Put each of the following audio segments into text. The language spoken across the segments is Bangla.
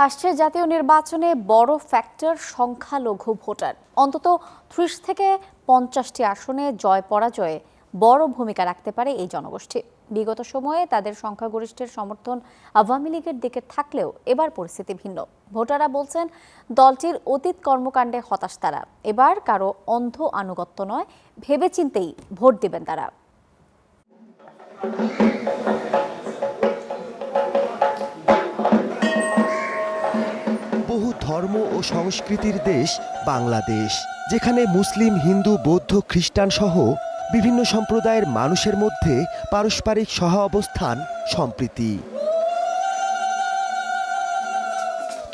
আসছে জাতীয় নির্বাচনে বড় ফ্যাক্টর সংখ্যালঘু ভোটার। অন্তত ৩০ থেকে ৫০টি আসনে জয় পরাজয়ে বড় ভূমিকা রাখতে পারে এই জনগোষ্ঠী। বিগত সময়ে তাদের সংখ্যাগরিষ্ঠের সমর্থন আওয়ামী লীগের দিকে থাকলেও এবার পরিস্থিতি ভিন্ন। ভোটাররা বলছেন দলটির অতীত কর্মকাণ্ডে হতাশ তারা। এবার কারো অন্ধ আনুগত্য নয়, ভেবেচিন্তেই ভোট দেবেন তারা। বহু ধর্ম ও সংস্কৃতির দেশ বাংলাদেশ, যেখানে মুসলিম, হিন্দু, বৌদ্ধ, খ্রিস্টান সহ বিভিন্ন সম্প্রদায়ের মানুষের মধ্যে পারস্পরিক সহাবস্থান, সম্প্রীতি।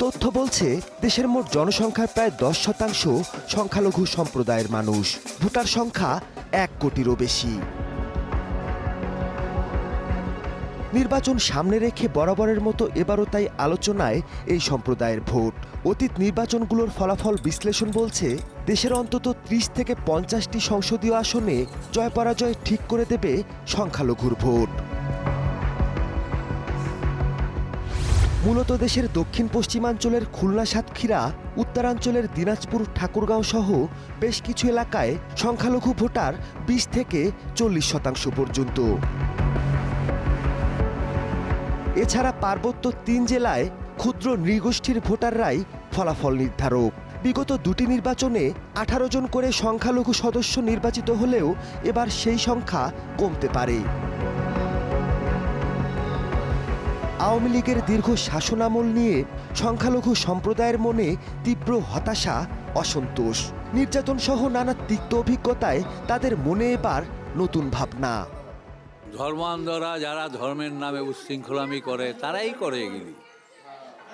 তথ্য বলছে দেশের মোট জনসংখ্যার প্রায় 10% সংখ্যালঘু সম্প্রদায়ের মানুষ। ভোটার সংখ্যা 1 কোটিরও বেশি। নির্বাচন সামনে রেখে বরাবরের মতো এবারও তাই আলোচনায় এই সম্প্রদায়ের ভোট। অতীত নির্বাচনগুলোর ফলাফল বিশ্লেষণ বলছে দেশের অন্তত ৩০ থেকে ৫০টি সংসদীয় আসনে জয় পরাজয় ঠিক করে দেবে সংখ্যালঘুর ভোট। মূলত দেশের দক্ষিণ পশ্চিমাঞ্চলের খুলনা, সাতক্ষীরা, উত্তরাঞ্চলের দিনাজপুর, ঠাকুরগাঁও সহ বেশ কিছু এলাকায় সংখ্যালঘু ভোটার ২০ থেকে ৪০% পর্যন্ত। এছাড়া পার্বত্য ৩ জেলায় ক্ষুদ্র নৃগোষ্ঠীর ভোটাররাই ফলাফল নির্ধারক। বিগত দুটি নির্বাচনে ১৮ জন করে সংখ্যালঘু সদস্য নির্বাচিত হলেও এবার সেই সংখ্যা কমতে পারে। আওয়ামী লীগের দীর্ঘ শাসনামল নিয়ে সংখ্যালঘু সম্প্রদায়ের মনে তীব্র হতাশা, অসন্তোষ, নির্যাতন সহ নানা তিক্ত অভিজ্ঞতায় তাদের মনে এবার নতুন ভাবনা। ধর্মান্ধরা যারা ধর্মের নামে উচ্ছৃঙ্খলামি করে তারাই করে এগুলি।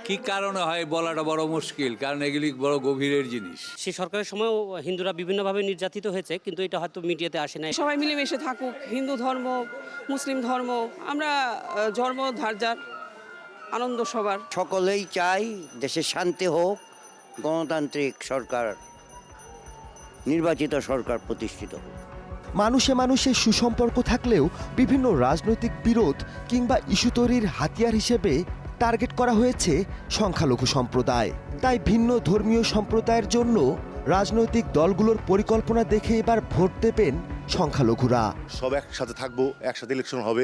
কি কারণে হয় বলাটা বড় মুশকিল, কারণ এগুলি বড় গভীরের জিনিস। সেই সরকারের সময়ও হিন্দুরা বিভিন্নভাবে নির্যাতিত হয়েছে, কিন্তু এটা হয়তো মিডিয়াতে আসে না। সবাই মিলেমিশে থাকুক, হিন্দু ধর্ম, মুসলিম ধর্ম, আমরা ধর্ম ধার্যার আনন্দ সবার। সকলেই চাই দেশে শান্তি হোক, গণতান্ত্রিক সরকার, নির্বাচিত সরকার প্রতিষ্ঠিত হোক। মানুষে মানুষে সুসম্পর্ক থাকলেও বিভিন্ন রাজনৈতিক বিরোধ কিংবা ইস্যু তৈরির হাতিয়ার হিসেবে টার্গেট করা হয়েছে সংখ্যালঘু সম্প্রদায়। তাই ভিন্ন ধর্মীয় সম্প্রদায়ের জন্য রাজনৈতিক দলগুলোর পরিকল্পনা দেখে এবার ভোট দেবেন সংখ্যালঘুরা। সব একসাথে থাকবো, একসাথে ইলেকশন হবে,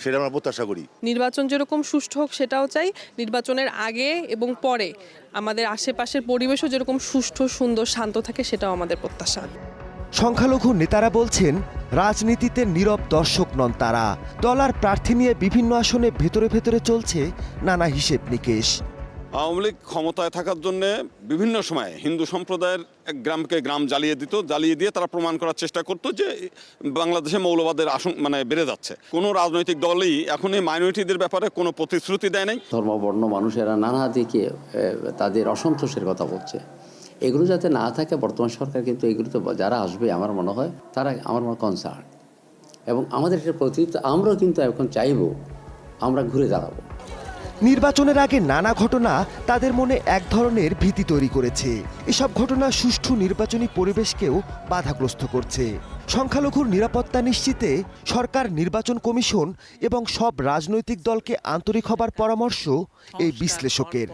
সেটা আমরা প্রত্যাশা করি। নির্বাচন যেরকম সুষ্ঠু হোক সেটাও চাই, নির্বাচনের আগে এবং পরে আমাদের আশেপাশের পরিবেশও যেরকম সুষ্ঠু, সুন্দর, শান্ত থাকে সেটাও আমাদের প্রত্যাশা। সংখ্যালঘু নেতারা বলছেন রাজনীতিতে নীরব দর্শক নন তারা। দল আর প্রার্থী নিয়ে বিভিন্ন আসনে ভেতরে ভেতরে চলছে নানা হিসেব নিকেশ। আওয়ামী লীগ ক্ষমতায় থাকার জন্য বিভিন্ন সময় হিন্দু সম্প্রদায়ের এক গ্রামকে গ্রাম জ্বালিয়ে দিত, জ্বালিয়ে দিয়ে তারা প্রমাণ করার চেষ্টা করতো যে বাংলাদেশে মৌলবাদের বেড়ে যাচ্ছে। কোনো রাজনৈতিক দলই এখন এই মাইনরিটিদের ব্যাপারে কোনো প্রতিশ্রুতি দেয় নাই। ধর্মবর্ণ মানুষেরা নানা দিকে তাদের অসন্তোষের কথা বলছে। এগুলো যাতে না থাকে, বর্তমান সরকার কিন্তু এগুলোতে যারা আসবে আমার মনে হয় তারা আমার মনে কনসার্ন, এবং আমাদের একটা প্রতিনিধিত্ব আমরাও কিন্তু এখন চাইব আমরা ঘুরে দাঁড়াবো। নির্বাচনের আগে নানা ঘটনা তাদের মনে এক ধরনের ভীতি তৈরি করেছে। এসব ঘটনা সুষ্ঠু নির্বাচনী পরিবেশকেও বাধাগ্রস্ত করছে। সংখ্যালঘুর নিরাপত্তা নিশ্চিতে সরকার, নির্বাচন কমিশন এবং সব রাজনৈতিক দলকে আন্তরিক হবার পরামর্শ এই বিশ্লেষকের।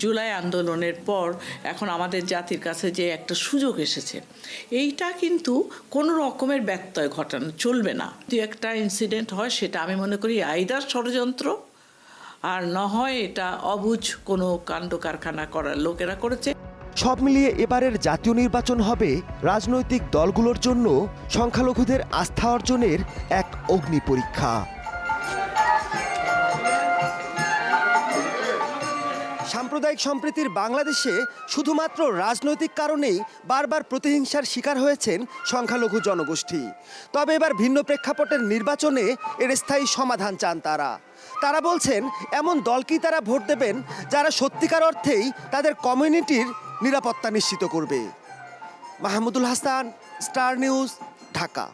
জুলাই আন্দোলনের পর এখন আমাদের জাতির কাছে যে একটা সুযোগ এসেছে, এইটা কিন্তু কোনো রকমের ব্যত্যয় ঘটানো চলবে না। যদি একটা ইনসিডেন্ট হয় সেটা আমি মনে করি আইদার ষড়যন্ত্র, আর না হয় এটা অবুঝ কোনো কাণ্ড কারখানা করার লোকেরা করেছে। সব মিলিয়ে এবারের জাতীয় নির্বাচন হবে রাজনৈতিক দলগুলোর জন্য সংখ্যালঘুদের আস্থা অর্জনের এক অগ্নি পরীক্ষা। সাম্প্রদায়িক সম্প্রীতির বাংলাদেশে শুধুমাত্র রাজনৈতিক কারণেই বারবার প্রতিহিংসার শিকার হয়েছেন সংখ্যালঘু জনগোষ্ঠী। তবে এবার ভিন্ন প্রেক্ষাপটের নির্বাচনে এর স্থায়ী সমাধান চান তারা। তারা বলছেন এমন দলকেই তারা ভোট দেবেন যারা সত্যিকার অর্থেই তাদের কমিউনিটির নিরাপত্তা নিশ্চিত করবে। Mahmudul Hasan, star news, Dhaka.